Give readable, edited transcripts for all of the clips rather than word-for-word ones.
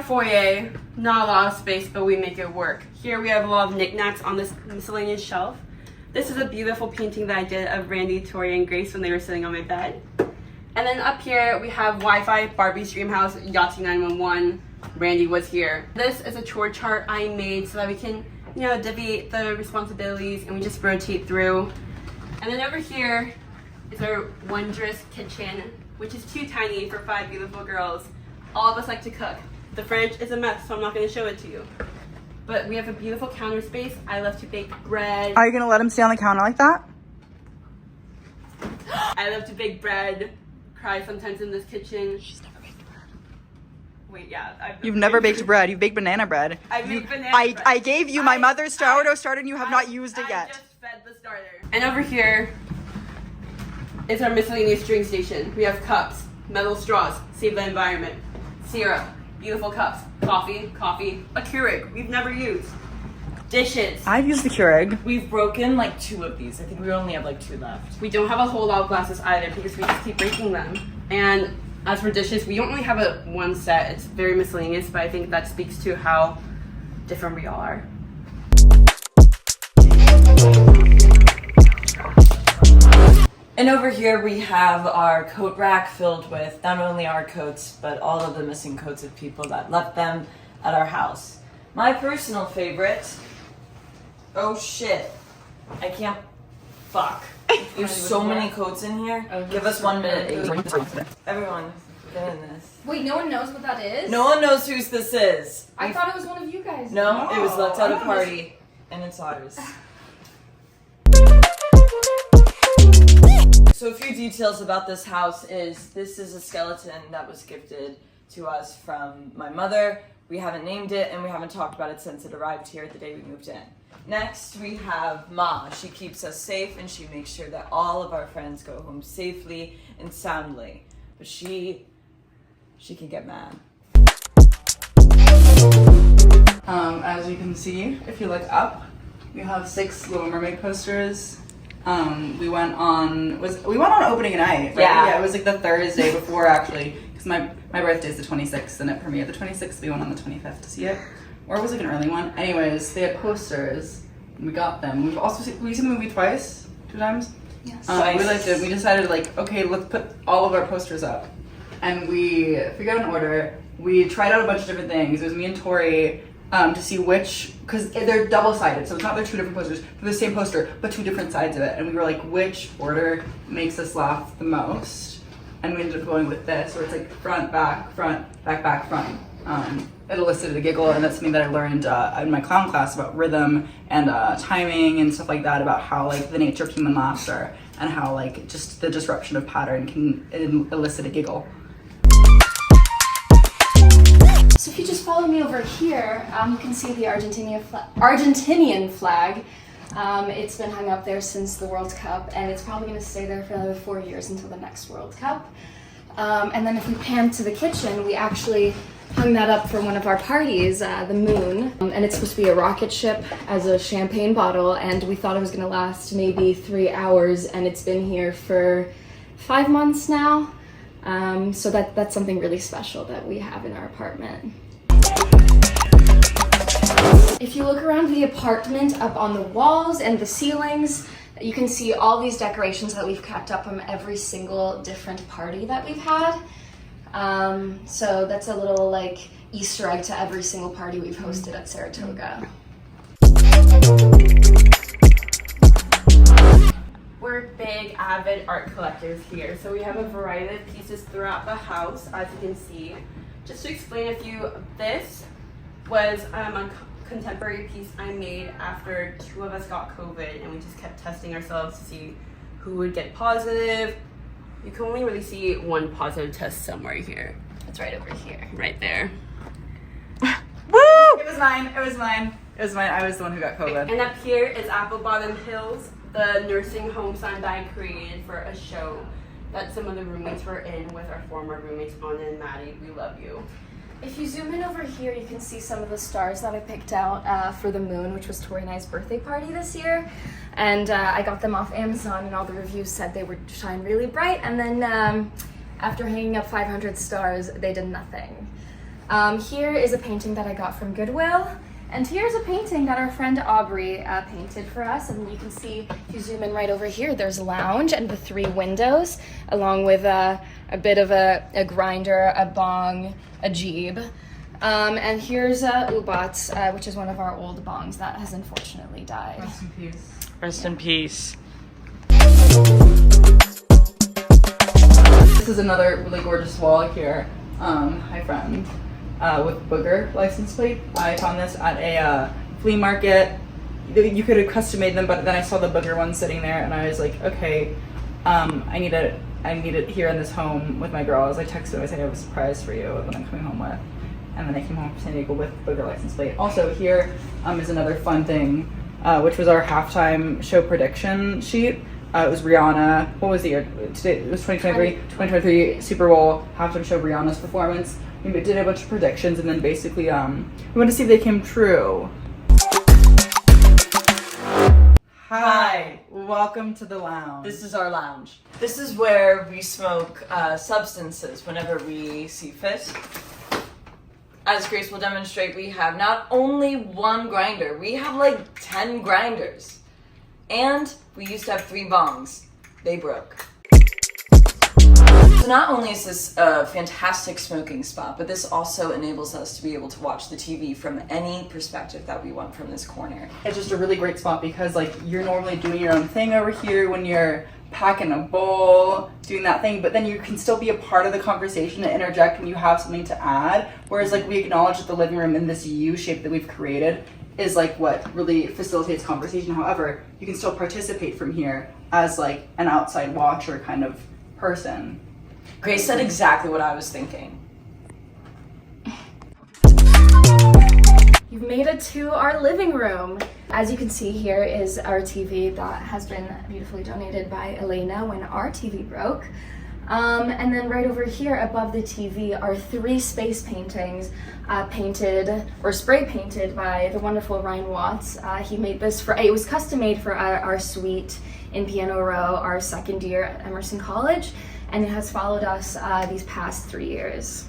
our foyer. Not a lot of space, but we make it work. Here we have a lot of knickknacks on this miscellaneous shelf. This is a beautiful painting that I did of Randy, Tori, and Grace when they were sitting on my bed. And then up here we have Wi-Fi, Barbie's Dream House, Yahtzee 911. Randy was here. This is a chore chart I made so that we can, you know, divvy the responsibilities and we just rotate through. And then over here is our wondrous kitchen, which is too tiny for 5 beautiful girls. All of us like to cook. The fridge is a mess, so I'm not going to show it to you. But we have a beautiful counter space. I love to bake bread. Are you going to let him stay on the counter like that? I love to bake bread. Cry sometimes in this kitchen. She's never baked bread. Wait, yeah. You've never baked bread. You've baked banana bread. I baked banana bread. I gave you my mother's sourdough starter and you have not used it yet. I just fed the starter. And over here is our miscellaneous drink station. We have cups, metal straws, save the environment, syrup, beautiful cups, coffee, a Keurig we've never used, dishes. I've used the Keurig. We've broken like 2 of these. I think we only have like 2 left. We don't have a whole lot of glasses either because we just keep breaking them. And as for dishes, we don't really have a one set. It's very miscellaneous, but I think that speaks to how different we all are. And over here we have our coat rack filled with not only our coats, but all of the missing coats of people that left them at our house. My personal favorite, oh shit, I can't, fuck. There's so many coats in here. Give us 1 minute. Everyone, get in this. Wait, no one knows what that is? No one knows whose this is. I thought it was one of you guys. No, it was left at a party, and it's ours. So a few details about this house is this is a skeleton that was gifted to us from my mother. We haven't named it and we haven't talked about it since it arrived here the day we moved in. Next we have Ma. She keeps us safe and she makes sure that all of our friends go home safely and soundly. But she can get mad. As you can see, if you look up, we have 6 Little Mermaid posters. We went on opening night, right? Yeah, it was like the Thursday before actually, because my birthday is the 26th and it premiered the 26th. We went on the 25th to see it, or it was like an early one. Anyways, they had posters and we got them. We've also seen the movie twice, 2 times. Yes. We liked it. We decided like, okay, let's put all of our posters up, and we figured out an order. We tried out a bunch of different things. It was me and Tori. To see which, because they're double-sided, so it's not they're 2 different posters, they're the same poster, but 2 different sides of it. And we were like, which order makes us laugh the most? And we ended up going with this, where it's like front, back, back, front. It elicited a giggle, and that's something that I learned in my clown class about rhythm and timing and stuff like that, about how like the nature of human laughter and how like just the disruption of pattern can elicit a giggle. So if you just follow me over here, you can see the Argentinian flag. It's been hung up there since the World Cup, and it's probably going to stay there for another 4 years until the next World Cup. And then if we pan to the kitchen, we actually hung that up for one of our parties, the moon. And it's supposed to be a rocket ship as a champagne bottle, and we thought it was going to last maybe 3 hours, and it's been here for 5 months now. So that's something really special that we have in our apartment. If you look around the apartment, up on the walls and the ceilings, you can see all these decorations that we've kept up from every single different party that we've had. So that's a little like Easter egg to every single party we've hosted at Saratoga. We're big, avid art collectors here, so we have a variety of pieces throughout the house, as you can see. Just to explain a few, this was a contemporary piece I made after 2 of us got COVID, and we just kept testing ourselves to see who would get positive. You can only really see 1 positive test somewhere here. It's right over here. Right there. Woo! It was mine. I was the one who got COVID. And up here is Apple Bottom Hills, the nursing home sign that I created for a show that some of the roommates were in with our former roommates, Anna and Maddie. We love you. If you zoom in over here, you can see some of the stars that I picked out for the moon, which was Tori and I's birthday party this year. And I got them off Amazon, and all the reviews said they would shine really bright. And then after hanging up 500 stars, they did nothing. Here is a painting that I got from Goodwill. And here's a painting that our friend Aubrey painted for us. And you can see, if you zoom in right over here, there's a lounge and the 3 windows, along with a bit of a grinder, a bong, a jeep. And here's Ubat, which is one of our old bongs that has unfortunately died. Rest in peace. Rest in peace. This is another really gorgeous wall here. Hi friend. With booger license plate. I found this at a flea market. You could have custom made them, but then I saw the booger one sitting there, and I was like, okay, I need it here in this home with my girls. I texted them. I said I have a surprise for you that I'm coming home with, and then I came home from San Diego with booger license plate. Also, here is another fun thing, which was our halftime show prediction sheet. It was Rihanna. What was the year? Today it was 2023 Super Bowl halftime show. Rihanna's performance. We did a bunch of predictions, and then basically, we wanted to see if they came true. Hi, welcome to the lounge. This is our lounge. This is where we smoke substances whenever we see fit. As Grace will demonstrate, we have not only 1 grinder, we have like 10 grinders. And we used to have 3 bongs. They broke. So not only is this a fantastic smoking spot, but this also enables us to be able to watch the TV from any perspective that we want from this corner. It's just a really great spot because like you're normally doing your own thing over here when you're packing a bowl, doing that thing, but then you can still be a part of the conversation and interject when you have something to add. Whereas like we acknowledge that the living room in this U shape that we've created is like what really facilitates conversation. However, you can still participate from here as like an outside watcher kind of person. Grace said exactly what I was thinking. You've made it to our living room. As you can see, here is our TV that has been beautifully donated by Elena when our TV broke. And then right over here above the TV are 3 space paintings painted or spray painted by the wonderful Ryan Watts. He made this it was custom made for our suite in Piano Row, our 2nd year at Emerson College, and it has followed us these past 3 years.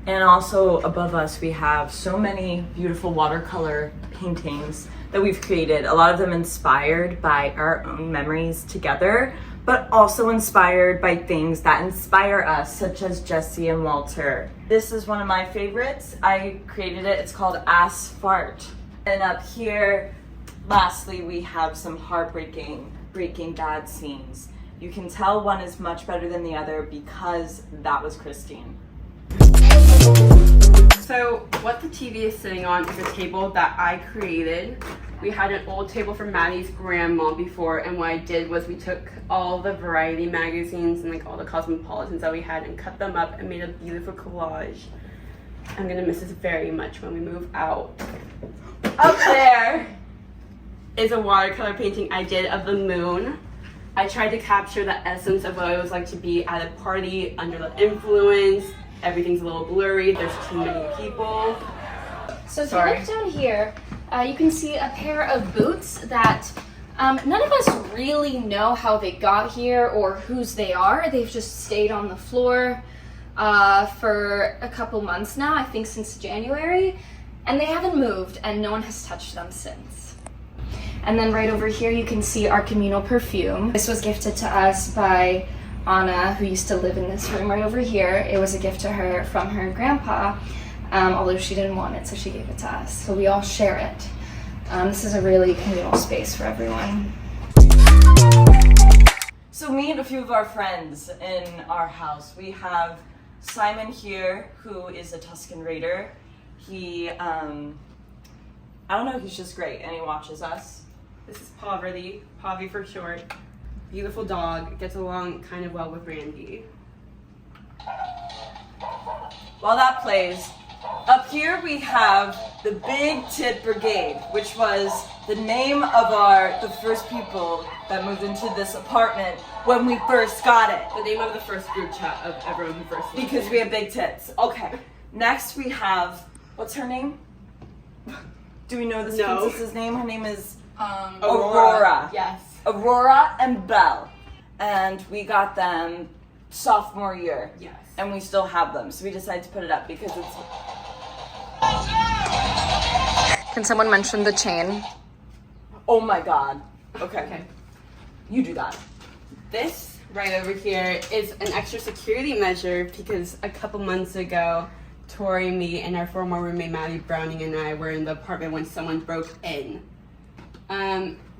And also above us, we have so many beautiful watercolor paintings that we've created. A lot of them inspired by our own memories together, but also inspired by things that inspire us, such as Jesse and Walter. This is one of my favorites. I created it. It's called Ass Fart. And up here, lastly, we have some heartbreaking, Breaking Bad scenes. You can tell one is much better than the other because that was Christine. So what the TV is sitting on is a table that I created. We had an old table from Maddie's grandma before, and what I did was we took all the Variety magazines and like all the Cosmopolitans that we had and cut them up and made a beautiful collage. I'm gonna miss this very much when we move out. Up there is a watercolor painting I did of the moon. I tried to capture the essence of what it was like to be at a party under the influence. Everything's a little blurry, there's too many people. So if you look down here, you can see a pair of boots that none of us really know how they got here or whose they are. They've just stayed on the floor for a couple months now, I think since January, and they haven't moved and no one has touched them since. And then right over here you can see our communal perfume. This was gifted to us by Anna, who used to live in this room right over here. It was a gift to her from her grandpa, although she didn't want it, so she gave it to us. So we all share it. This is a really communal space for everyone. So meet a few of our friends in our house. We have Simon here, who is a Tuscan Raider. He, I don't know, he's just great, and he watches us. This is Poverty, Pavi for short. Beautiful dog, gets along kind of well with Randy. While that plays, up here we have the Big Tit Brigade, which was the name of the first people that moved into this apartment when we first got it. The name of the first group chat of everyone who first lived Because here. we have big tits. Okay. Next we have, what's her name? Do we know this princess's name? Her name is Aurora. Yes. Aurora and Belle. And we got them sophomore year. Yes. And we still have them. So we decided to put it up because it's... Can someone mention the chain? Oh my God. Okay. Okay. You do that. This right over here is an extra security measure because a couple months ago, Tori, me, and our former roommate Maddie Browning and I were in the apartment when someone broke in.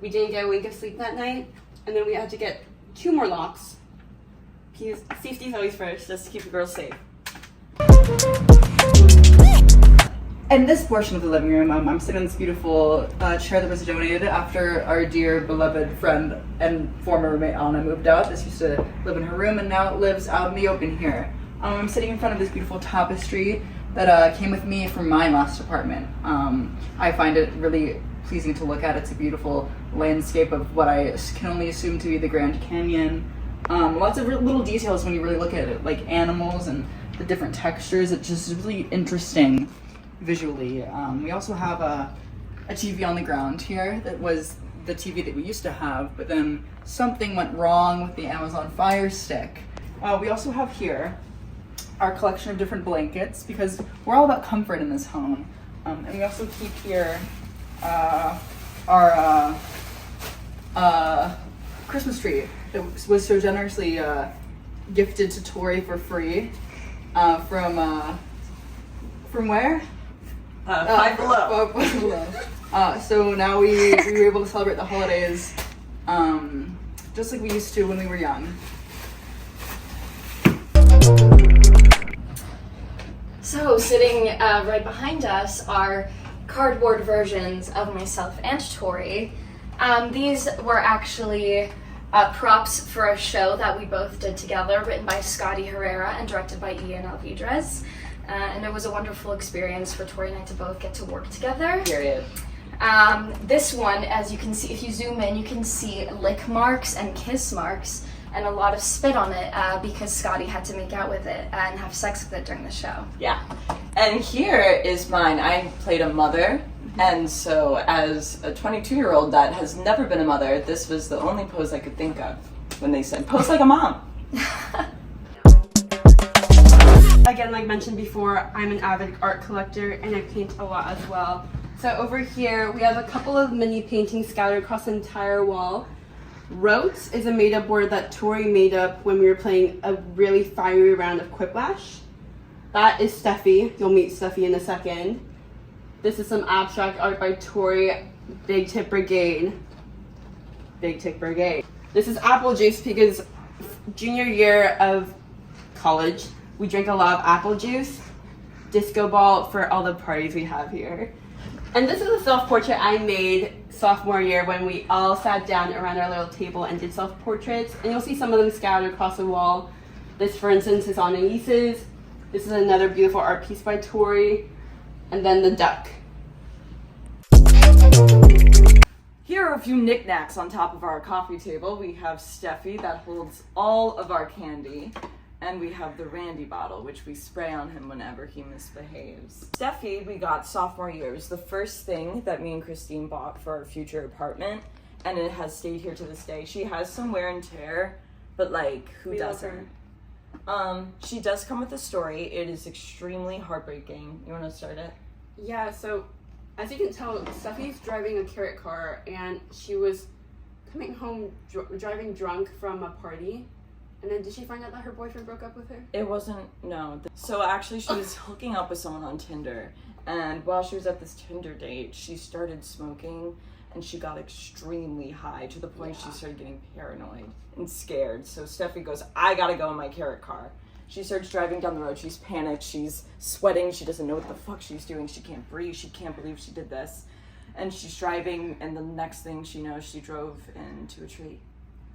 We didn't get a wink of sleep that night, and then we had to get 2 more locks. Because safety's always first, just to keep the girls safe. In this portion of the living room, I'm sitting in this beautiful chair that was donated after our dear beloved friend and former roommate Anna moved out. This used to live in her room and now it lives out in the open here. I'm sitting in front of this beautiful tapestry that came with me from my last apartment. I find it really pleasing to look at. It's a beautiful landscape of what I can only assume to be the Grand Canyon. Lots of little details when you really look at it, like animals and the different textures. It's just really interesting visually. We also have a TV on the ground here that was the TV that we used to have, but then something went wrong with the Amazon Fire Stick. We also have here our collection of different blankets because we're all about comfort in this home. And we also keep here our Christmas tree that was so generously gifted to Tori for free from where? Five Below. Five Below. So now we were able to celebrate the holidays just like we used to when we were young. So sitting right behind us are cardboard versions of myself and Tori. These were actually props for a show that we both did together, written by Scotty Herrera and directed by Ian Alvidrez. And it was a wonderful experience for Tori and I to both get to work together. Period. This one, as you can see, if you zoom in, you can see lick marks and kiss marks and a lot of spit on it because Scotty had to make out with it and have sex with it during the show. Yeah. And here is mine. I played a mother. And so as a 22-year-old that has never been a mother, this was the only pose I could think of when they said, pose like a mom. Again, like mentioned before, I'm an avid art collector and I paint a lot as well. So over here, we have a couple of mini paintings scattered across the entire wall. Rotes is a made-up word that Tori made up when we were playing a really fiery round of Quiplash. That is Steffi. You'll meet Steffi in a second. This is some abstract art by Tori. Big Tip Brigade. Big Tip Brigade. This is apple juice because junior year of college, we drink a lot of apple juice. Disco ball for all the parties we have here. And this is a self-portrait I made sophomore year when we all sat down around our little table and did self-portraits. And you'll see some of them scattered across the wall. This, for instance, is on Elise's. This is another beautiful art piece by Tori. And then the duck. Here are a few knickknacks on top of our coffee table. We have Steffi that holds all of our candy. And we have the Randy bottle, which we spray on him whenever he misbehaves. Steffi, we got sophomore year. It was the first thing that me and Christine bought for our future apartment, and it has stayed here to this day. She has some wear and tear, but like, who doesn't? She does come with a story. It is extremely heartbreaking. You want to start it? Yeah, so as you can tell, Steffi's driving a carrot car, and she was coming home driving drunk from a party. And then did she find out that her boyfriend broke up with her? It wasn't, no. So actually she was hooking up with someone on Tinder. And while she was at this Tinder date, she started smoking and she got extremely high to the point she started getting paranoid and scared. So Steffi goes, I gotta go in my carrot car. She starts driving down the road. She's panicked. She's sweating. She doesn't know what the fuck she's doing. She can't breathe. She can't believe she did this. And she's driving, and the next thing she knows, she drove into a tree.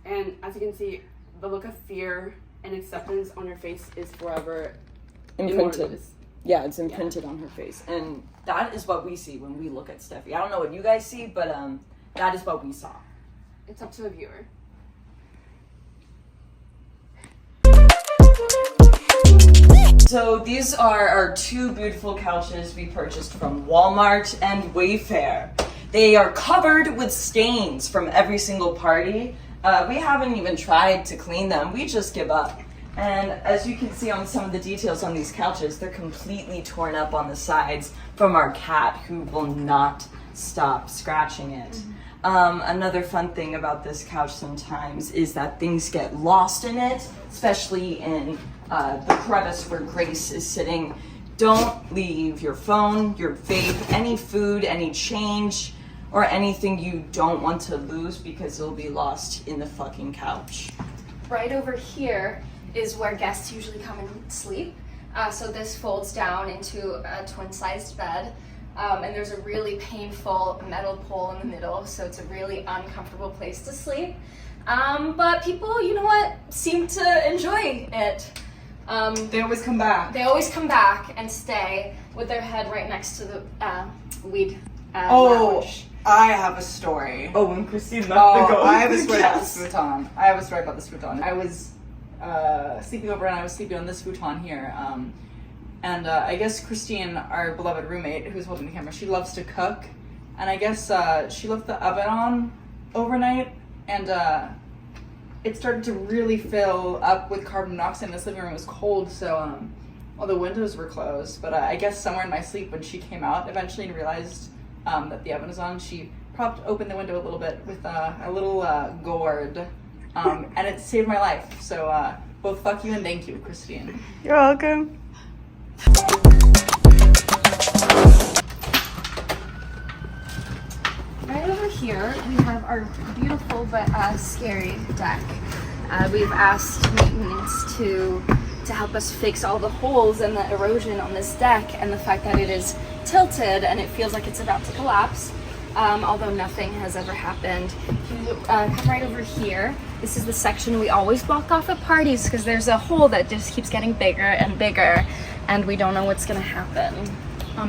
And as you can see, the look of fear and acceptance on her face is forever Imprinted. Yeah, it's imprinted on her face. And that is what we see when we look at Steffi. I don't know what you guys see, but that is what we saw. It's up to the viewer. So these are our 2 beautiful couches we purchased from Walmart and Wayfair. They are covered with stains from every single party. We haven't even tried to clean them. We just give up. And as you can see on some of the details on these couches, they're completely torn up on the sides from our cat, who will not stop scratching it. Another fun thing about this couch sometimes is that things get lost in it, especially in the crevice where Grace is sitting. Don't leave your phone, your vape, any food, any change, or anything you don't want to lose, because it'll be lost in the fucking couch. Right over here is where guests usually come and sleep. So this folds down into a twin-sized bed. And there's a really painful metal pole in the middle, so it's a really uncomfortable place to sleep. But people, you know what, seem to enjoy it. They always come back. They always come back and stay with their head right next to the weed lounge. I have a story. Oh, when Christine left the go. I have a story about this futon. I have a story about this futon. I was sleeping over, and I was sleeping on this futon here. And I guess Christine, our beloved roommate who's holding the camera, she loves to cook. And I guess she left the oven on overnight, and it started to really fill up with carbon monoxide in this living room. It was cold, so all the windows were closed. But I guess somewhere in my sleep, when she came out eventually and realized that the oven was on, she propped open the window a little bit with a little gourd. And it saved my life. So both fuck you and thank you, Christine. You're welcome. Right over here, we have our beautiful but scary deck. We've asked maintenance to help us fix all the holes and the erosion on this deck, and the fact that it is tilted and it feels like it's about to collapse, although nothing has ever happened. If you come right over here, this is the section we always block off at parties because there's a hole that just keeps getting bigger and bigger, and we don't know what's gonna happen.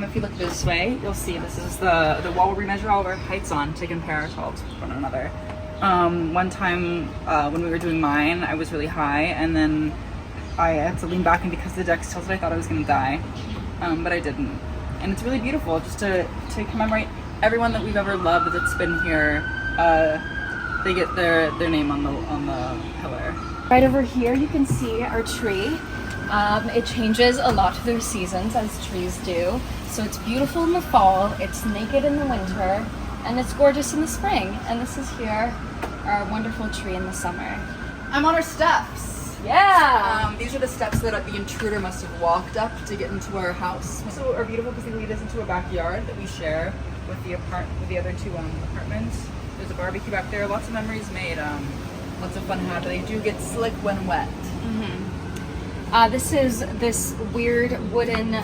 If you look this way, you'll see this is the wall where we measure all of our heights on to compare ourselves with one another. One time when we were doing mine, I was really high, and then I had to lean back, and because the deck's tilted, I thought I was gonna die, but I didn't. And it's really beautiful just to commemorate everyone that we've ever loved that's been here. They get their name on the pillar. Right over here, you can see our tree. It changes a lot through seasons, as trees do. So it's beautiful in the fall, it's naked in the winter, and it's gorgeous in the spring. And this is here, our wonderful tree in the summer. I'm on our steps. Yeah! These are the steps that the intruder must have walked up to get into our house. So are beautiful because they lead us into a backyard that we share with the other two apartments. There's a barbecue back there. Lots of memories made. Lots of fun had. They do get slick when wet. This is this weird wooden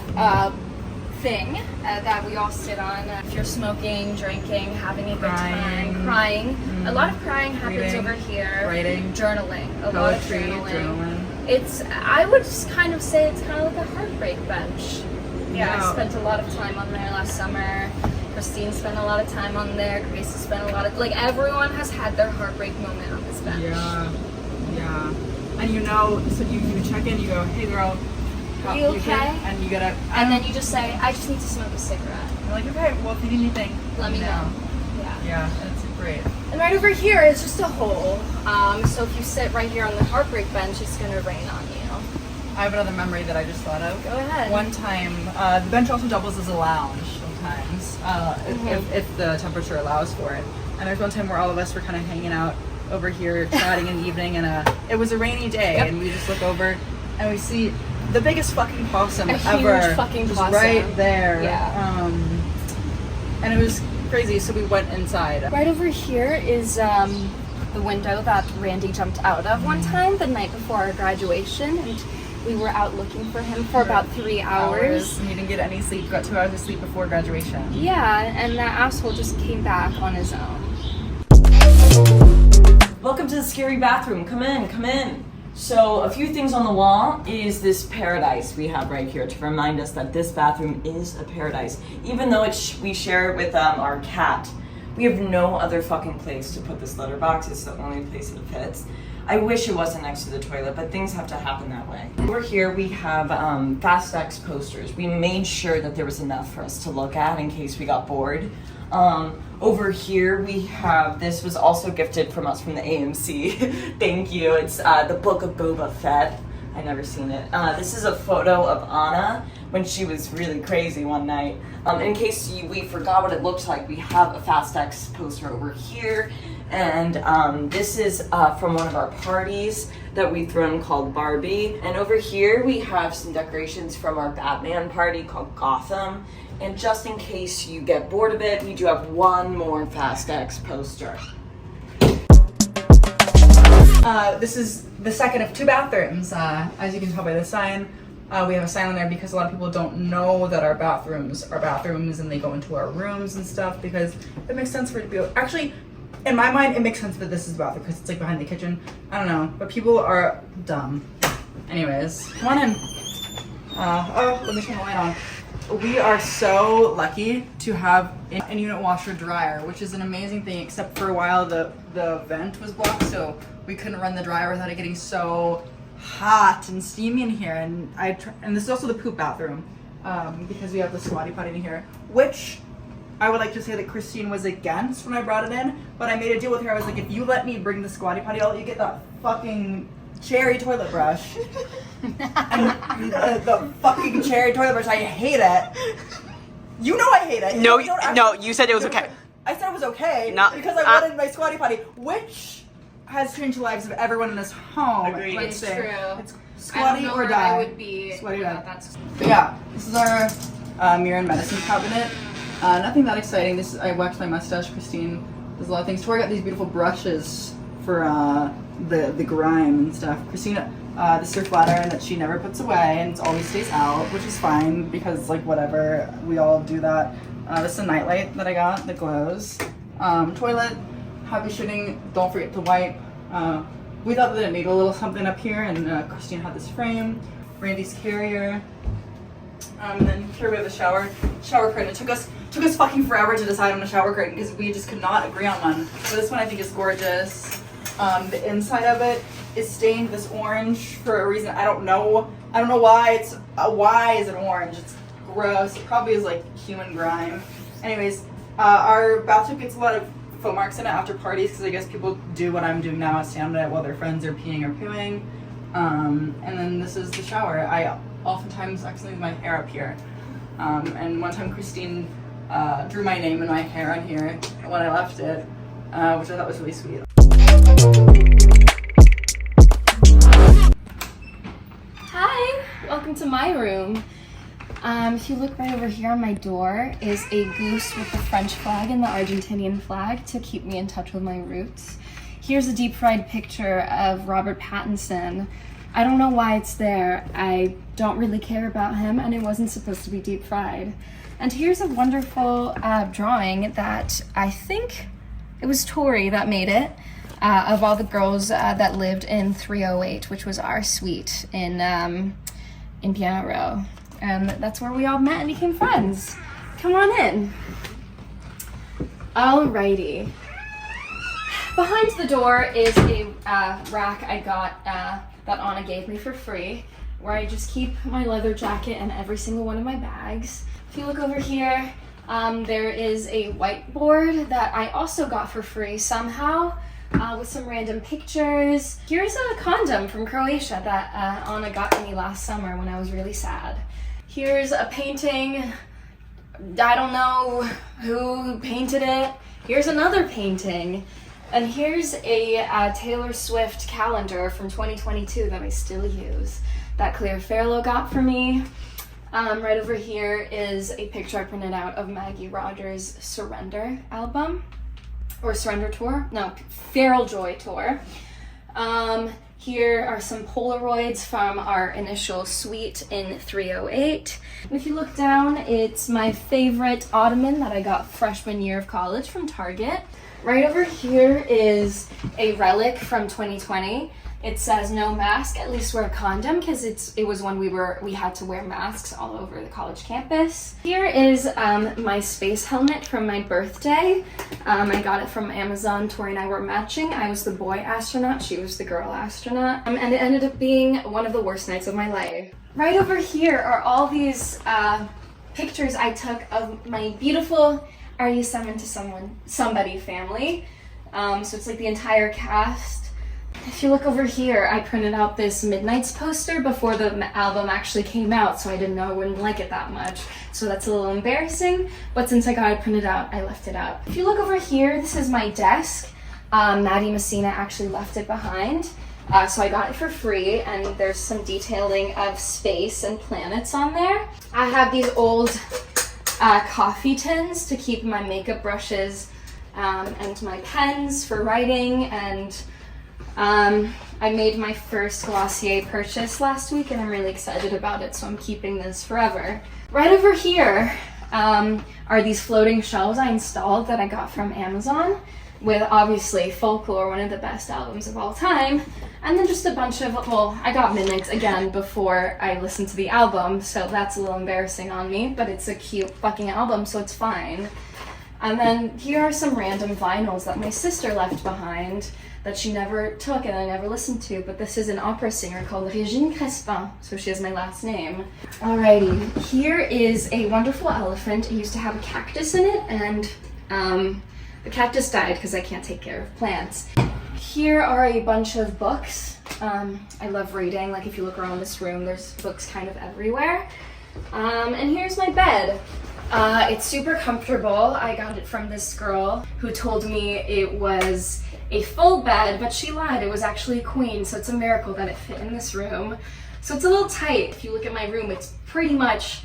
thing that we all sit on. If you're smoking, drinking, having a good time, crying. A lot of crying happens Reading, over here. writing, journaling. A lot of poetry, journaling. It's, I would just kind of say it's kind of like a heartbreak bench. Yeah, I spent a lot of time on there last summer. Christine spent a lot of time on there. Grace has spent a lot of, like, everyone has had their heartbreak moment on this bench. Yeah. And you know, so you check in, you go, hey girl, Are you okay? And you get And then you just say, I just need to smoke a cigarette. You're like, okay, well if you need anything, Let me know. Yeah, that's great. And right over here is just a hole. So if you sit right here on the heartbreak bench, it's gonna rain on you. I have another memory that I just thought of. Go ahead. One time, the bench also doubles as a lounge sometimes, if the temperature allows for it. And there's one time where all of us were kind of hanging out over here chatting in the evening, and it was a rainy day, and we just look over and we see the biggest fucking possum ever. Huge fucking just possum. right there. Yeah. And it was crazy, so we went inside. Right over here is the window that Randy jumped out of one time the night before our graduation, and we were out looking for him for about 3 hours. And he didn't get any sleep. Got 2 hours of sleep before graduation. Yeah, and that asshole just came back on his own. Welcome to the scary bathroom. Come in. So a few things on the wall is this paradise we have right here to remind us that this bathroom is a paradise. Even though we share it with our cat, we have no other fucking place to put this litter box. It's the only place it fits. I wish it wasn't next to the toilet, but things have to happen that way. Over here we have Fast X posters. We made sure that there was enough for us to look at in case we got bored. Over here we have, this was also gifted from us from the AMC. Thank you. It's the Book of Boba Fett. I never seen it. This is a photo of Anna when she was really crazy one night. In case we forgot what it looked like, we have a Fast X poster over here. And this is from one of our parties that we thrown called Barbie. And over here we have some decorations from our Batman party called Gotham. And just in case you get bored of it, we do have one more Fast X poster. This is the second of 2 bathrooms. As you can tell by the sign, we have a sign on there because a lot of people don't know that our bathrooms are bathrooms and they go into our rooms and stuff, because it makes sense for it to be, actually, in my mind, it makes sense that this is the bathroom because it's like behind the kitchen. I don't know, but people are dumb. Anyways, come on in. Let me turn the light on. We are so lucky to have an unit washer dryer, which is an amazing thing, except for a while the vent was blocked, so we couldn't run the dryer without it getting so hot and steamy in here. And this is also the poop bathroom, because we have the squatty potty in here, which I would like to say that Christine was against when I brought it in, but I made a deal with her. I was like, if you let me bring the squatty potty, I'll let you get that fucking cherry toilet brush. And the fucking cherry toilet brush, I hate it. You know I hate it. No, you said it was okay. I said it was okay because I wanted my squatty potty, which has changed the lives of everyone in this home. Agreed. Let's It's say. true. It's squatty I don't know or where die. I would be Squatty or without die. that. But yeah, this is our mirror and medicine cabinet. Nothing that exciting. I waxed my mustache, Christine. There's a lot of things. Tori got these beautiful brushes for the grime and stuff. Christina, this is her flat iron that she never puts away and it always stays out, which is fine because like whatever, we all do that. This is a nightlight that I got that glows. Toilet, happy shitting. Don't forget to wipe. We thought that it needed a little something up here, and Christine had this frame. Randy's carrier. And then here we have the shower curtain. It took us fucking forever to decide on a shower curtain because we just could not agree on one. But this one I think is gorgeous. The inside of it is stained this orange for a reason. I don't know why it's why is it orange? It's gross. It probably is like human grime. Anyways, our bathtub gets a lot of foot marks in it after parties because I guess people do what I'm doing now, stand on it while their friends are peeing or pooing. And then this is the shower. I oftentimes accidentally leave my hair up here. And one time Christine drew my name in my hair on here when I left it, which I thought was really sweet. Hi, welcome to my room. If you look right over here on my door is a goose with the French flag and the Argentinian flag to keep me in touch with my roots. Here's a deep fried picture of Robert Pattinson. I don't know why it's there. I don't really care about him and it wasn't supposed to be deep fried. And here's a wonderful drawing that I think it was Tori that made it, of all the girls that lived in 308, which was our suite in Piano Row. And that's where we all met and became friends. Come on in. Alrighty. Behind the door is a rack I got that Anna gave me for free, where I just keep my leather jacket and every single one of my bags. If you look over here, there is a whiteboard that I also got for free somehow, with some random pictures. Here's a condom from Croatia that Anna got me last summer when I was really sad. Here's a painting. I don't know who painted it. Here's another painting. And here's a Taylor Swift calendar from 2022 that I still use, that Claire Fairlow got for me. Right over here is a picture I printed out of Maggie Rogers' Surrender album, or Surrender Tour? No, Feral Joy Tour. Here are some Polaroids from our initial suite in 308. If you look down, it's my favorite ottoman that I got freshman year of college from Target. Right over here is a relic from 2020. It says no mask, at least wear a condom, because it was when we had to wear masks all over the college campus. Here is my space helmet from my birthday. I got it from Amazon. Tori and I were matching. I was the boy astronaut, she was the girl astronaut. And it ended up being one of the worst nights of my life. Right over here are all these pictures I took of my beautiful Are You Someone to Somebody family. So it's like the entire cast. if you look over here, I printed out this Midnight's poster before the album actually came out, so I didn't know I wouldn't like it that much. So that's a little embarrassing, but since I got it printed out, I left it out. If you look over here, this is my desk. Maddie Messina actually left it behind, so I got it for free, and there's some detailing of space and planets on there. I have these old coffee tins to keep my makeup brushes and my pens for writing, and I made my first Glossier purchase last week and I'm really excited about it, so I'm keeping this forever. Right over here are these floating shelves I installed that I got from Amazon with obviously Folklore, one of the best albums of all time, and then just a bunch of, well, I got Midnights again before I listened to the album, so that's a little embarrassing on me, but it's a cute fucking album, so it's fine. And then here are some random vinyls that my sister left behind that she never took and I never listened to, but this is an opera singer called Régine Crespin, so she has my last name. Alrighty, here is a wonderful elephant. It used to have a cactus in it, and the cactus died because I can't take care of plants. Here are a bunch of books. I love reading. Like, if you look around this room, there's books kind of everywhere. And here's my bed. It's super comfortable. I got it from this girl who told me it was a full bed, but she lied. It was actually a queen, so it's a miracle that it fit in this room. So it's a little tight. If you look at my room, it's pretty much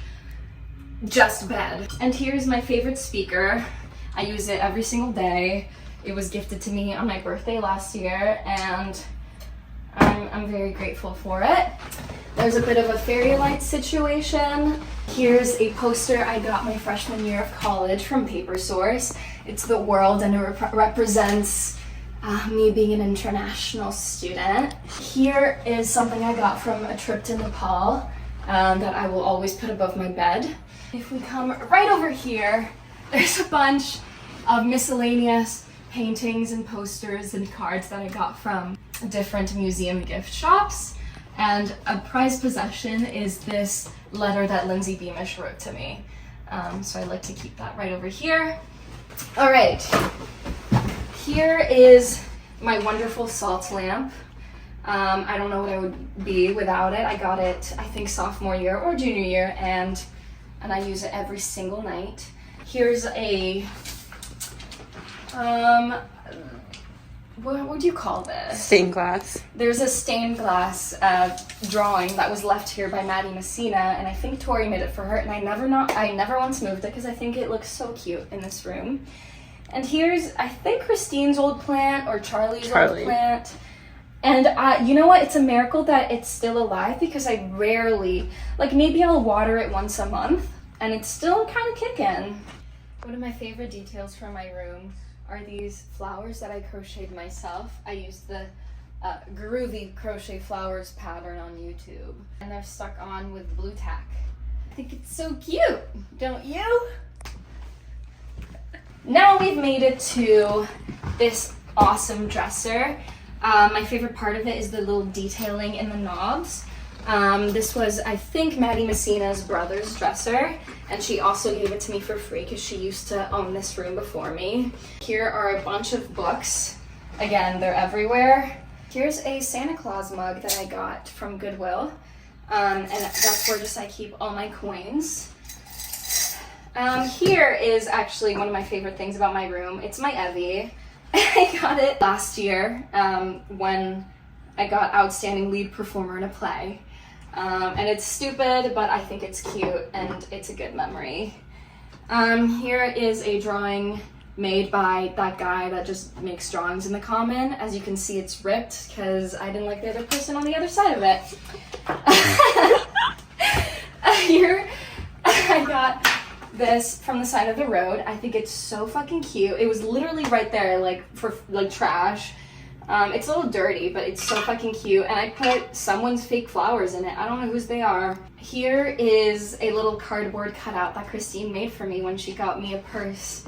just bed. And here's my favorite speaker. I use it every single day. It was gifted to me on my birthday last year, and I'm very grateful for it. There's a bit of a fairy light situation. Here's a poster I got my freshman year of college from Paper Source. It's the world, and it represents me being an international student. Here is something I got from a trip to Nepal that I will always put above my bed. If we come right over here, there's a bunch of miscellaneous paintings and posters and cards that I got from different museum gift shops. And a prized possession is this letter that Lindsay Beamish wrote to me. So I like to keep that right over here. All right, here is my wonderful salt lamp. I don't know what I would be without it. I got it, I think, sophomore year or junior year, and I use it every single night. Here's a, what do you call this? Stained glass. There's a stained glass drawing that was left here by Maddie Messina, and I think Tori made it for her, and I never once moved it because I think it looks so cute in this room. And here's, I think, Christine's old plant or Charlie's old plant. And you know what? It's a miracle that it's still alive because I rarely, like, maybe I'll water it once a month and it's still kind of kicking. One of my favorite details from my room are these flowers that I crocheted myself. I used the Groovy Crochet Flowers pattern on YouTube, and they're stuck on with blue tack. I think it's so cute, don't you? Now we've made it to this awesome dresser. My favorite part of it is the little detailing in the knobs. This was, I think, Maddie Messina's brother's dresser, and she also gave it to me for free because she used to own this room before me. Here are a bunch of books. Again, they're everywhere. Here's a Santa Claus mug that I got from Goodwill, and that's where just I keep all my coins. Here is actually one of my favorite things about my room. It's my Evie. I got it last year when I got Outstanding Lead Performer in a Play. And it's stupid, but I think it's cute and it's a good memory. Here is a drawing made by that guy that just makes drawings in the Common. As you can see, it's ripped because I didn't like the other person on the other side of it. Here, I got this from the side of the road. I think it's so fucking cute. It was literally right there, like, for like trash. It's a little dirty, but it's so fucking cute, and I put someone's fake flowers in it. I don't know whose they are. Here is a little cardboard cutout that Christine made for me when she got me a purse,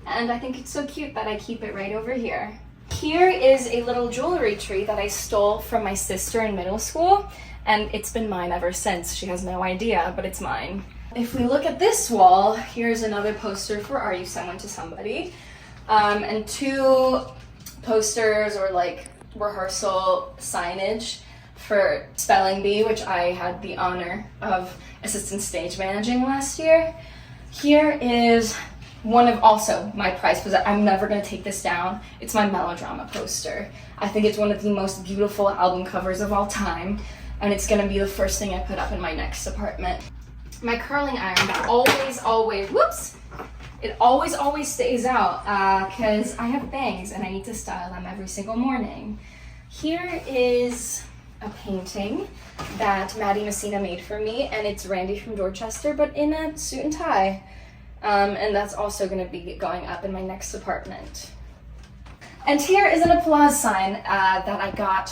and I think it's so cute that I keep it right over here. Here is a little jewelry tree that I stole from my sister in middle school, and it's been mine ever since. She has no idea, but it's mine. If we look at this wall, here's another poster for Are You Someone to Somebody, and two posters or like rehearsal signage for Spelling Bee, which I had the honor of assistant stage managing last year. Here is one of also my prized possessions. I'm never going to take this down. It's my melodrama poster. I think it's one of the most beautiful album covers of all time, and it's going to be the first thing I put up in my next apartment. My curling iron that always stays out because I have bangs and I need to style them every single morning. Here is a painting that Maddie Messina made for me, and it's Randy from Dorchester, but in a suit and tie. And that's also going to be going up in my next apartment. And here is an applause sign that I got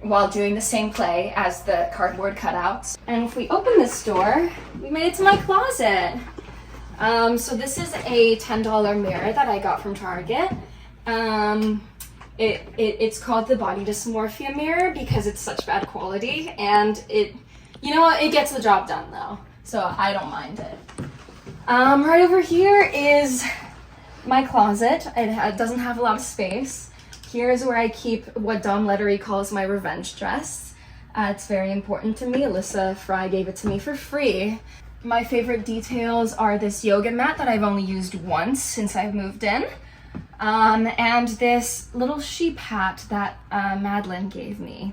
while doing the same play as the cardboard cutouts. And if we open this door, we made it to my closet. So this is a $10 mirror that I got from Target. It's called the body dysmorphia mirror because it's such bad quality, and it gets the job done though, so I don't mind it. Right over here is my closet. It doesn't have a lot of space. Here is where I keep what Dom Lettery calls my revenge dress. It's very important to me. Alyssa Fry gave it to me for free. My favorite details are this yoga mat that I've only used once since I've moved in. And this little sheep hat that Madeline gave me.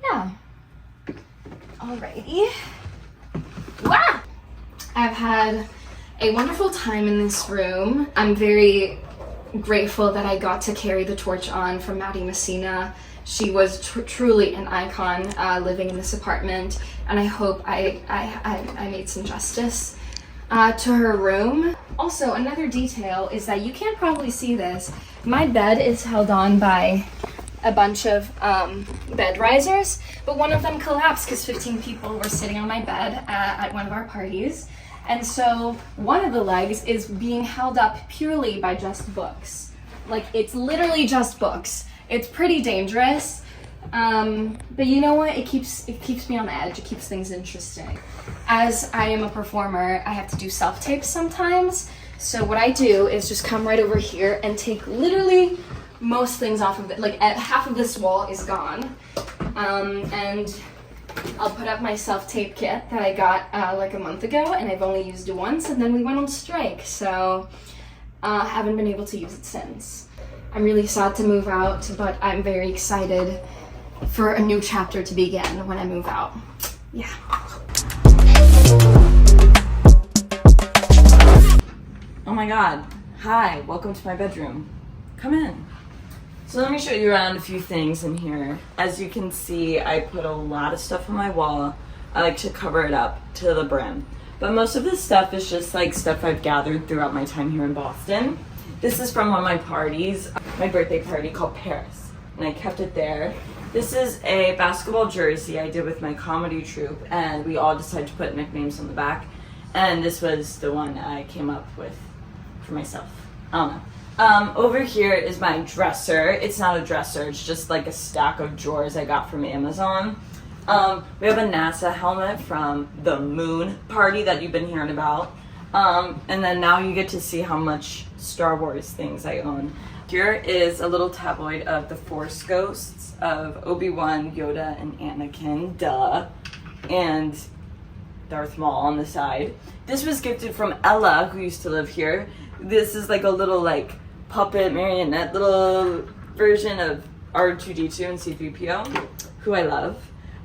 Yeah. Alrighty. Wow! I've had a wonderful time in this room. I'm very grateful that I got to carry the torch on from Maddie Messina. She was truly an icon living in this apartment, and I hope I made some justice to her room. Also, another detail is that you can't probably see this. My bed is held on by a bunch of bed risers, but one of them collapsed because 15 people were sitting on my bed at one of our parties. And so one of the legs is being held up purely by just books. Like, it's literally just books. It's pretty dangerous, but you know what? It keeps me on edge. It keeps things interesting. As I am a performer, I have to do self-tapes sometimes. So what I do is just come right over here and take literally most things off of it. Like, half of this wall is gone, and I'll put up my self-tape kit that I got like a month ago, and I've only used it once, and then we went on strike, so haven't been able to use it since. I'm really sad to move out, but I'm very excited for a new chapter to begin when I move out. Yeah. Oh my god. Hi, welcome to my bedroom. Come in. So let me show you around a few things in here. As you can see, I put a lot of stuff on my wall. I like to cover it up to the brim. But most of this stuff is just like stuff I've gathered throughout my time here in Boston. This is from one of my parties, my birthday party called Paris, and I kept it there. This is a basketball jersey I did with my comedy troupe, and we all decided to put nicknames on the back. And this was the one I came up with for myself. I don't know. Over here is my dresser. It's not a dresser, it's just like a stack of drawers I got from Amazon. We have a NASA helmet from the moon party that you've been hearing about. And then now you get to see how much Star Wars things I own. Here is a little tabloid of the Force ghosts of Obi-Wan, Yoda, and Anakin, duh, and Darth Maul on the side. This was gifted from Ella, who used to live here. This is like a little like puppet marionette little version of R2-D2 and C-3PO, who I love.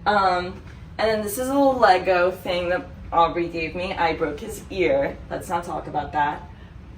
And then this is a little Lego thing that Aubrey gave me. I broke his ear. Let's not talk about that.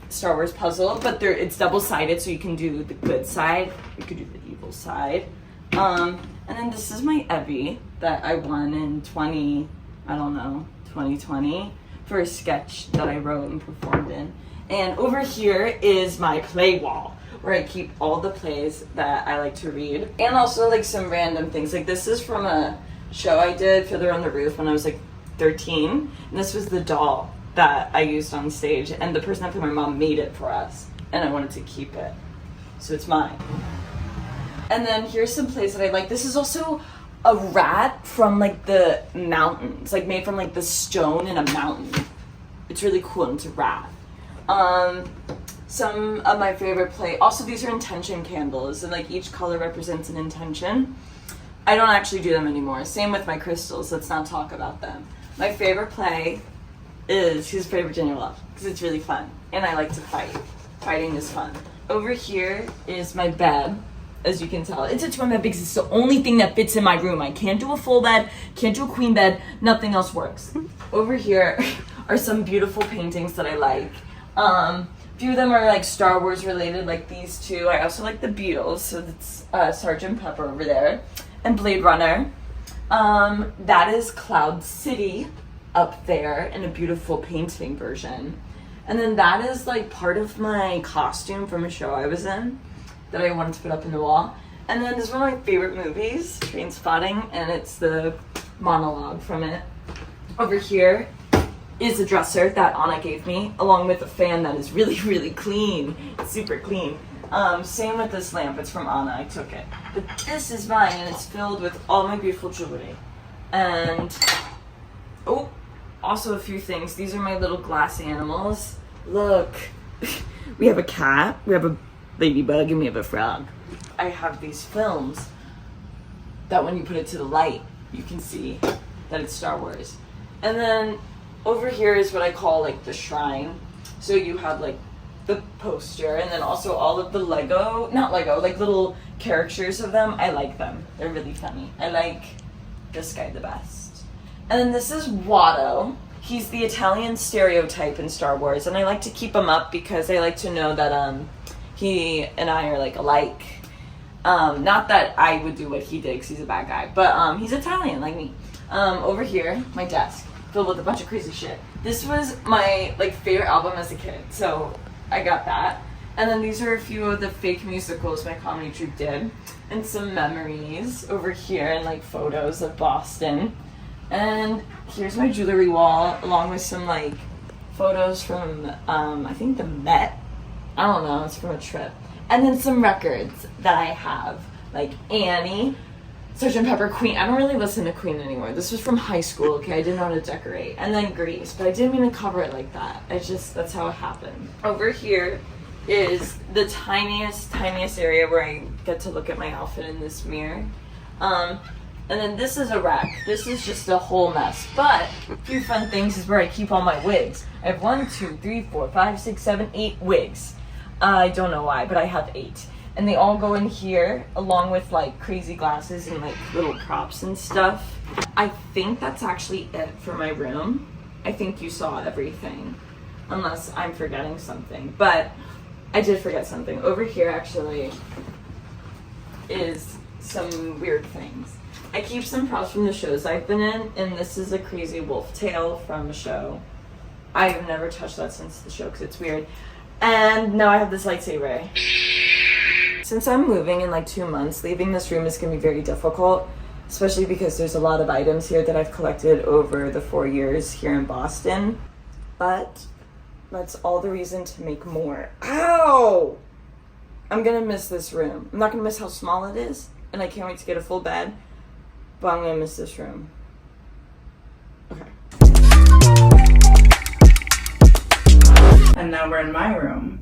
Star Wars puzzle, but it's double-sided, so you can do the good side, you could do the evil side. And then this is my Evie that I won in 2020 for a sketch that I wrote and performed in. And over here is my play wall, where I keep all the plays that I like to read, and also like some random things. Like this is from a show I did, Fiddler on the Roof, when I was like 13, and this was the doll that I used on stage, and the person that played my mom made it for us, and I wanted to keep it, so it's mine. And then here's some plays that I like. This is also a rat from like the mountains, like made from like the stone in a mountain. It's really cool, and it's a rat. some of my favorite play. Also, these are intention candles, and like each color represents an intention. I don't actually do them anymore. Same with my crystals. Let's not talk about them. My favorite play is Who's Afraid of Virginia Woolf, because it's really fun, and I like to fight. Fighting is fun. Over here is my bed, as you can tell. It's a twin bed because it's the only thing that fits in my room. I can't do a full bed, can't do a queen bed, nothing else works. Over here are some beautiful paintings that I like. A few of them are like Star Wars related, like these two. I also like the Beatles, so it's Sgt. Pepper over there, and Blade Runner. That is Cloud City up there in a beautiful painting version. And then that is like part of my costume from a show I was in that I wanted to put up in the wall. And then this is one of my favorite movies, Trainspotting, and it's the monologue from it. Over here is a dresser that Anna gave me, along with a fan that is really, really clean. It's super clean. Same with this lamp, it's from Anna, I took it. But this is mine, and it's filled with all my beautiful jewelry. And, oh, also a few things. These are my little glass animals. Look, we have a cat, we have a ladybug, and we have a frog. I have these films that when you put it to the light, you can see that it's Star Wars. And then over here is what I call like the shrine. So you have like the poster, and then also all of the like little caricatures of them. I like them. They're really funny. I like this guy the best. And then this is Watto. He's the Italian stereotype in Star Wars, and I like to keep him up because I like to know that he and I are like alike. Not that I would do what he did because he's a bad guy, but he's Italian like me. Over here, my desk filled with a bunch of crazy shit. This was my like favorite album as a kid, so I got that. And then these are a few of the fake musicals my comedy troupe did, and some memories over here, and like photos of Boston. And here's my jewelry wall, along with some like photos from I think the Met. I don't know, it's from a trip. And then some records that I have, like Annie, Sgt. Pepper, Queen. I don't really listen to Queen anymore. This was from high school, okay? I didn't know how to decorate. And then Grease, but I didn't mean to cover it like that. That's how it happened. Over here is the tiniest area where I get to look at my outfit in this mirror. And then this is a rack. This is just a whole mess. But a few fun things is where I keep all my wigs. I have 1, 2, 3, 4, 5, 6, 7, 8 wigs. I don't know why, but I have 8. And they all go in here, along with like crazy glasses and like little props and stuff. I think that's actually it for my room. I think you saw everything, unless I'm forgetting something. But I did forget something. Over here actually is some weird things. I keep some props from the shows I've been in, and this is a crazy wolf tail from a show. I've never touched that since the show because it's weird. And now I have this lightsaber. Since I'm moving in like 2 months, leaving this room is going to be very difficult, especially because there's a lot of items here that I've collected over the 4 years here in Boston. But that's all the reason to make more. Ow! I'm going to miss this room. I'm not going to miss how small it is, and I can't wait to get a full bed, but I'm going to miss this room. Okay. And now we're in my room.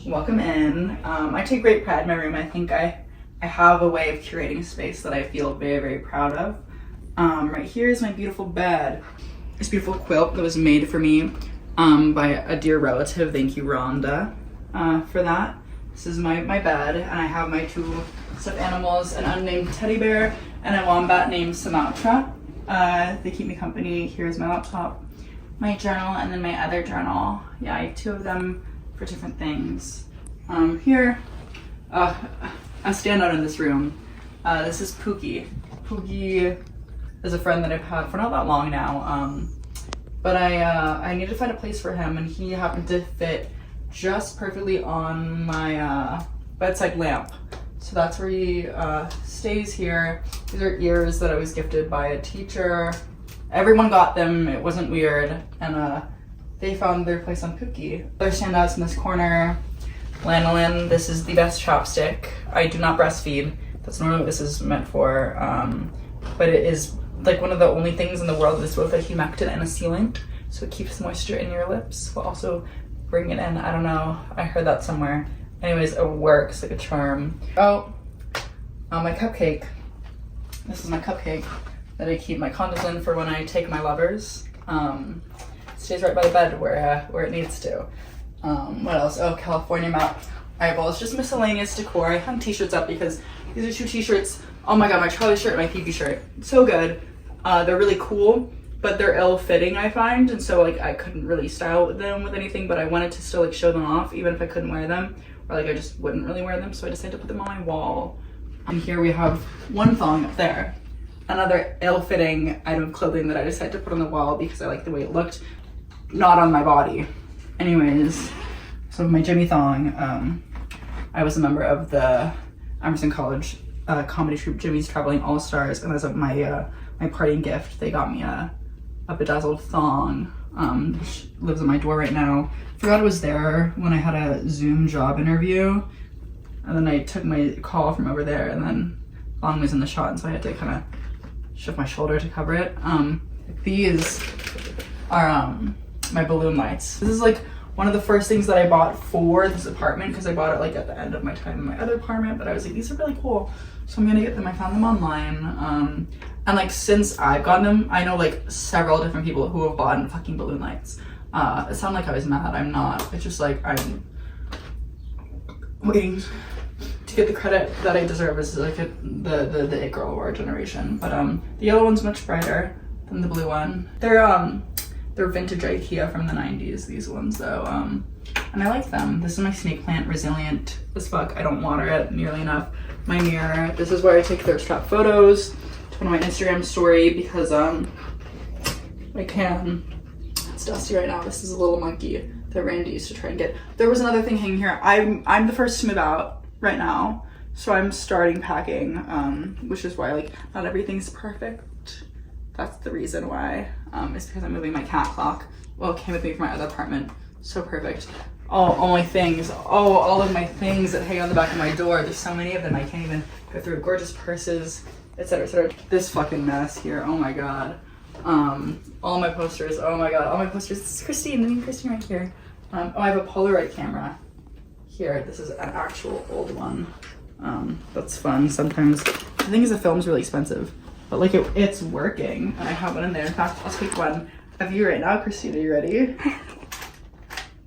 Welcome in. I take great pride in my room. I think I have a way of curating a space that I feel very, very proud of. Right here is my beautiful bed. This beautiful quilt that was made for me by a dear relative. Thank you, Rhonda, for that. This is my bed, and I have my 2 stuffed animals, an unnamed teddy bear and a wombat named Sumatra. They keep me company. Here's my laptop, my journal, and then my other journal. Yeah, I have 2 of them for different things. Here, a standout in this room. This is Pookie. Pookie is a friend that I've had for not that long now, but I needed to find a place for him, and he happened to fit just perfectly on my bedside lamp. So that's where he stays here. These are ears that I was gifted by a teacher. Everyone got them, it wasn't weird, and they found their place on Pookie. Other standouts in this corner, lanolin. This is the best chopstick. I do not breastfeed. That's normally what this is meant for, but it is like one of the only things in the world that's both a humectant and a sealant, so it keeps moisture in your lips while also bring it in. I don't know. I heard that somewhere. Anyways, it works like a charm. Oh, my cupcake. This is my cupcake that I keep my condoms in for when I take my lovers. It stays right by the bed where it needs to. What else? Oh, California map. Alright, well, it's just miscellaneous decor. I hung t-shirts up because these are 2 t-shirts. Oh my god, my Charlie shirt and my Phoebe shirt. So good. They're really cool, but they're ill-fitting, I find. And so, like, I couldn't really style them with anything, but I wanted to still, like, show them off, even if I couldn't wear them. Or, like, I just wouldn't really wear them, so I decided to put them on my wall. And here we have one thong up there. Another ill-fitting item of clothing that I decided to put on the wall because I like the way it looked, not on my body. Anyways, so my Jimmy thong, I was a member of the Emerson College comedy troupe Jimmy's Traveling All-Stars, and as my parting gift, they got me a bedazzled thong, which lives at my door right now. Forgot it was there when I had a Zoom job interview, and then I took my call from over there, and then Long was in the shot, and so I had to kind of shift my shoulder to cover it. These are my balloon lights. This is like one of the first things that I bought for this apartment because I bought it like at the end of my time in my other apartment, but I was like, these are really cool, so I'm gonna get them. I found them online, and like since I've gotten them, I know like several different people who have bought fucking balloon lights. It sounded like I was mad. I'm not. It's just like I'm waiting to get the credit that I deserve as like the it girl of our generation. But the yellow one's much brighter than the blue one. They're vintage IKEA from the 90s, these ones though, and I like them. This is my snake plant, resilient as fuck. I don't water it nearly enough. My mirror, this is where I take thirst trap photos to put on my Instagram story because I can. It's dusty right now. This is a little monkey that Randy used to try and get. There was another thing hanging here. I'm the first to move out right now, so I'm starting packing, which is why like not everything's perfect. That's the reason why. It's because I'm moving my cat clock. Well, it came with me from my other apartment. So perfect. All my things. All of my things that hang on the back of my door. There's so many of them I can't even go through. Gorgeous purses, etc., etc. This fucking mess here. Oh my god. All my posters. Oh my god. All my posters. This is Christine. Look at Christine right here. I have a Polaroid camera here. This is an actual old one. That's fun. Sometimes the thing is the film's really expensive. But like it's working, and I have one in there. In fact, I'll take one of you right now, Christina. You ready?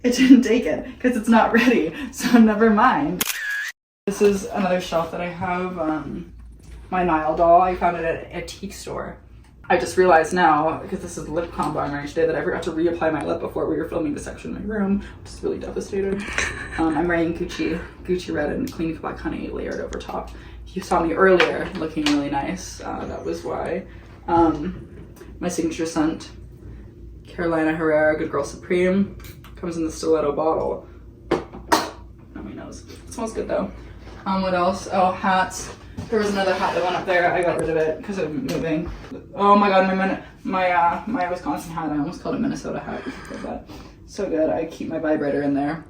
It didn't take it because it's not ready, so never mind. This is another shelf that I have. My Nile doll. I found it at a antique store. I just realized now, because this is the lip combo I'm wearing today, that I forgot to reapply my lip before we were filming this section in my room, which is really devastated. I'm wearing Gucci red and Clean Black Honey layered over top. You saw me earlier looking really nice. That was why. My signature scent, Carolina Herrera Good Girl Supreme, comes in the stiletto bottle. Not my nose. It smells good though. What else? Oh, hats. There was another hat that went up there. I got rid of it because I'm moving. Oh my god, my Wisconsin hat. I almost called it Minnesota hat. That. So good. I keep my vibrator in there.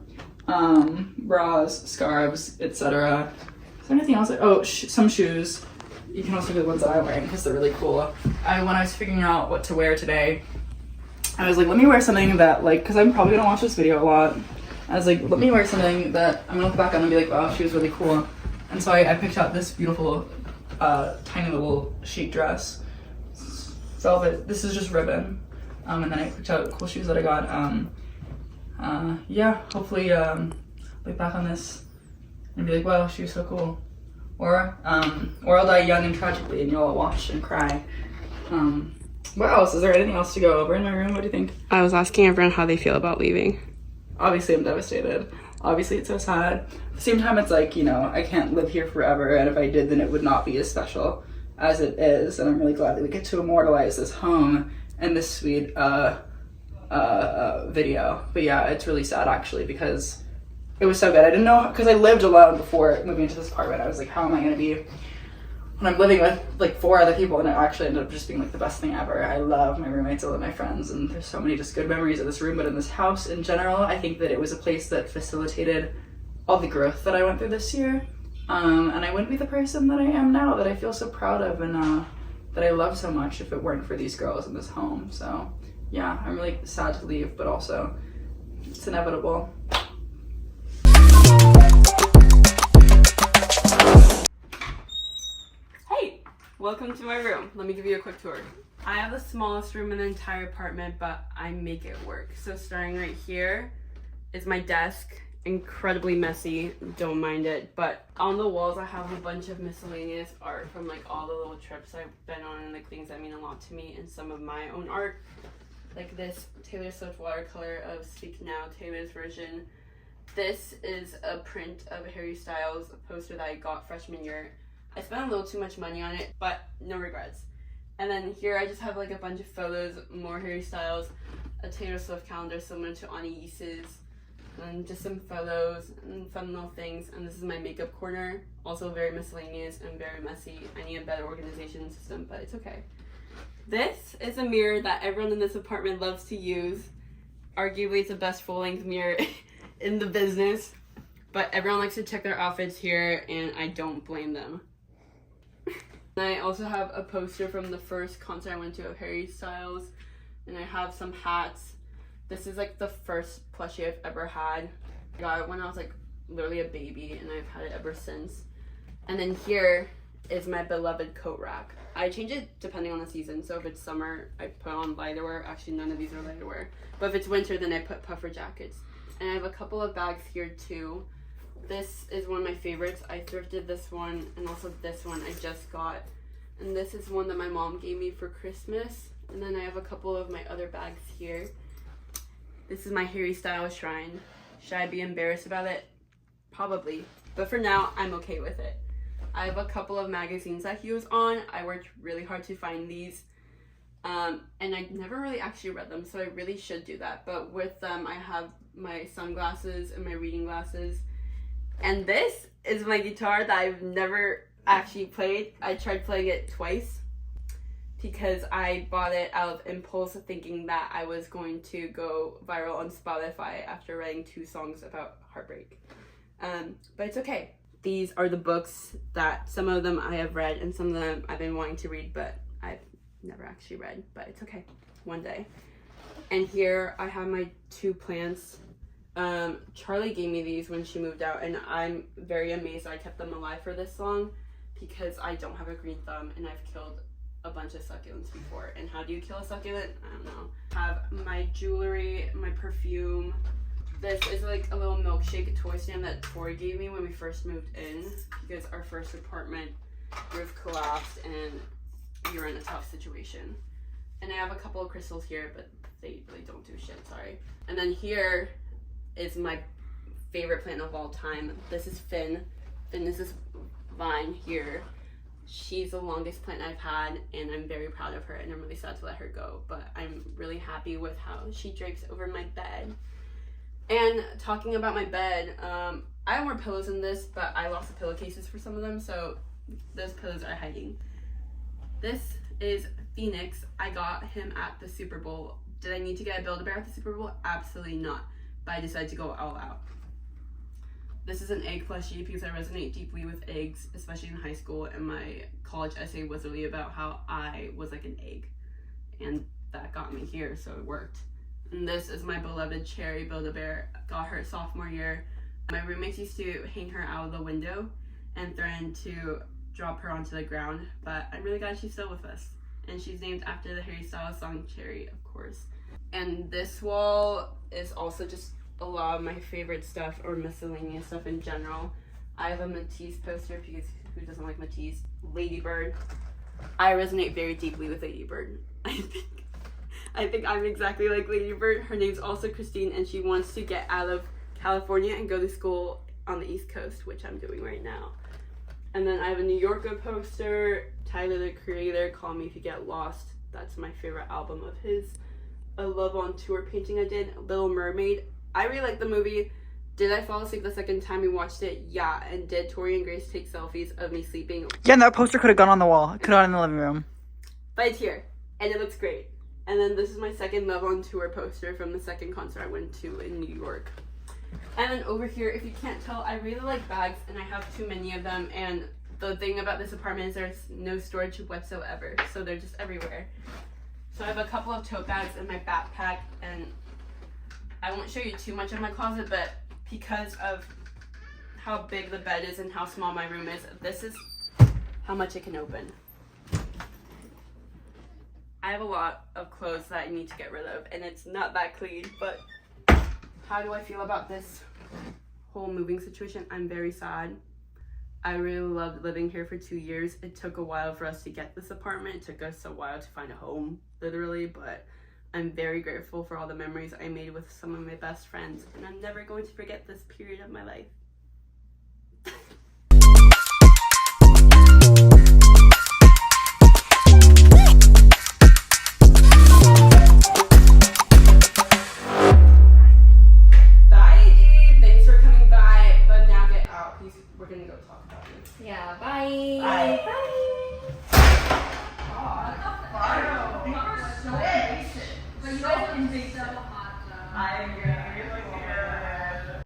Bras, scarves, etc. Is there anything else? Oh, some shoes. You can also do the ones that I'm wearing because they're really cool. When I was figuring out what to wear today, I was like, let me wear something that like, because I'm probably gonna watch this video a lot. I was like, let me wear something that I'm gonna look back on and be like, wow, she was really cool. And so I picked out this beautiful, tiny little chic dress. Velvet. This is just ribbon. And then I picked out cool shoes that I got. Yeah, hopefully look back on this and be like, wow, she was so cool. Or I'll die young and tragically and you'll all watch and cry. What else? Is there anything else to go over in my room? What do you think? I was asking everyone how they feel about leaving. Obviously, I'm devastated. Obviously, it's so sad. At the same time, it's like, you know, I can't live here forever, and if I did, then it would not be as special as it is, and I'm really glad that we get to immortalize this home and this sweet video. But yeah, it's really sad, actually, because it was so good. I didn't know, because I lived alone before moving into this apartment. I was like, how am I going to be when I'm living with like 4 other people? And it actually ended up just being like the best thing ever. I love my roommates, I love my friends, and there's so many just good memories of this room. But in this house in general, I think that it was a place that facilitated all the growth that I went through this year. And I wouldn't be the person that I am now, that I feel so proud of, and that I love so much, if it weren't for these girls in this home. So yeah, I'm really sad to leave, but also It's inevitable. Hey, welcome to my room. Let me give you a quick tour. I have the smallest room in the entire apartment, but I make it work. So starting right here is my desk. Incredibly messy, don't mind it, but on the walls I have a bunch of miscellaneous art from like all the little trips I've been on and like things that mean a lot to me, and some of my own art, like this Taylor Swift watercolor of Speak Now, Taylor's version. This is a print of Harry Styles, a poster that I got freshman year. I spent a little too much money on it, but no regrets. And then here I just have like a bunch of photos, more Harry Styles, a Taylor Swift calendar similar to Anaïs's, and just some photos and fun little things. And this is my makeup corner, also very miscellaneous and very messy. I need a better organization system, but it's okay. This is a mirror that everyone in this apartment loves to use. Arguably it's the best full-length mirror in the business, but everyone likes to check their outfits here and I don't blame them. And I also have a poster from the first concert I went to of Harry Styles, and I have some hats. This is like the first plushie I've ever had. I got it when I was like literally a baby and I've had it ever since. And then here is my beloved coat rack. I change it depending on the season. So if it's summer, I put on lighter wear. Actually, none of these are lighter wear. But if it's winter, then I put puffer jackets. And I have a couple of bags here too. This is one of my favorites. I thrifted this one and also this one I just got. And this is one that my mom gave me for Christmas. And then I have a couple of my other bags here. This is my Harry Styles shrine. Should I be embarrassed about it? Probably. But for now, I'm okay with it. I have a couple of magazines that he was on. I worked really hard to find these. And I never really actually read them, so I really should do that. But with them, I have my sunglasses and my reading glasses. And this is my guitar that I've never actually played. I tried playing it twice because I bought it out of impulse, thinking that I was going to go viral on Spotify after writing 2 songs about heartbreak. But it's okay. These are the books that some of them I have read and some of them I've been wanting to read, but I've never actually read, but it's okay, one day. And here I have my 2 plants. Charlie gave me these when she moved out, and I'm very amazed I kept them alive for this long because I don't have a green thumb and I've killed a bunch of succulents before. And how do you kill a succulent? I don't know. I have my jewelry, my perfume. This is like a little milkshake toy stand that Tori gave me when we first moved in because our first apartment roof collapsed and we were in a tough situation. And I have a couple of crystals here, but they really don't do shit, sorry. And then here is my favorite plant of all time. This is Finn. Finn is this vine here. She's the longest plant I've had, and I'm very proud of her, and I'm really sad to let her go, but I'm really happy with how she drapes over my bed. And talking about my bed, I have more pillows in this, but I lost the pillowcases for some of them, so those pillows are hiding. This is Phoenix. I got him at the Super Bowl. Did I need to get a Build-A-Bear at the Super Bowl? Absolutely not, but I decided to go all out. This is an egg plushie because I resonate deeply with eggs, especially in high school, and my college essay was really about how I was like an egg, and that got me here, so it worked. And this is my beloved Cherry Build-A-Bear. Got her sophomore year. My roommates used to hang her out of the window and threatened to drop her onto the ground, but I'm really glad she's still with us. And she's named after the Harry Styles song Cherry, of course. And this wall is also just a lot of my favorite stuff, or miscellaneous stuff in general. I have a Matisse poster because who doesn't like Matisse? Ladybird. I resonate very deeply with Ladybird. I think I'm exactly like Ladybird. Her name's also Christine, and she wants to get out of California and go to school on the East Coast, which I'm doing right now. And then I have a New Yorker poster, Tyler the Creator, Call Me If You Get Lost. That's my favorite album of his. A Love on Tour painting I did, Little Mermaid. I really like the movie. Did I fall asleep the second time we watched it? Yeah. And did Tori and Grace take selfies of me sleeping? Yeah, and that poster could have gone on the wall. It could have gone in the living room. But it's here, and it looks great. And then this is my second Love on Tour poster from the second concert I went to in New York. And then over here, if you can't tell, I really like bags, and I have too many of them. And the thing about this apartment is there's no storage whatsoever, so they're just everywhere. So I have a couple of tote bags in my backpack, and I won't show you too much of my closet, but because of how big the bed is and how small my room is, this is how much it can open. I have a lot of clothes that I need to get rid of, and it's not that clean, but how do I feel about this whole moving situation? I'm very sad. I really loved living here for 2 years. It took a while for us to get this apartment. It took us a while to find a home, literally, but I'm very grateful for all the memories I made with some of my best friends, and I'm never going to forget this period of my life. We're gonna go talk about it. Yeah, bye. Bye.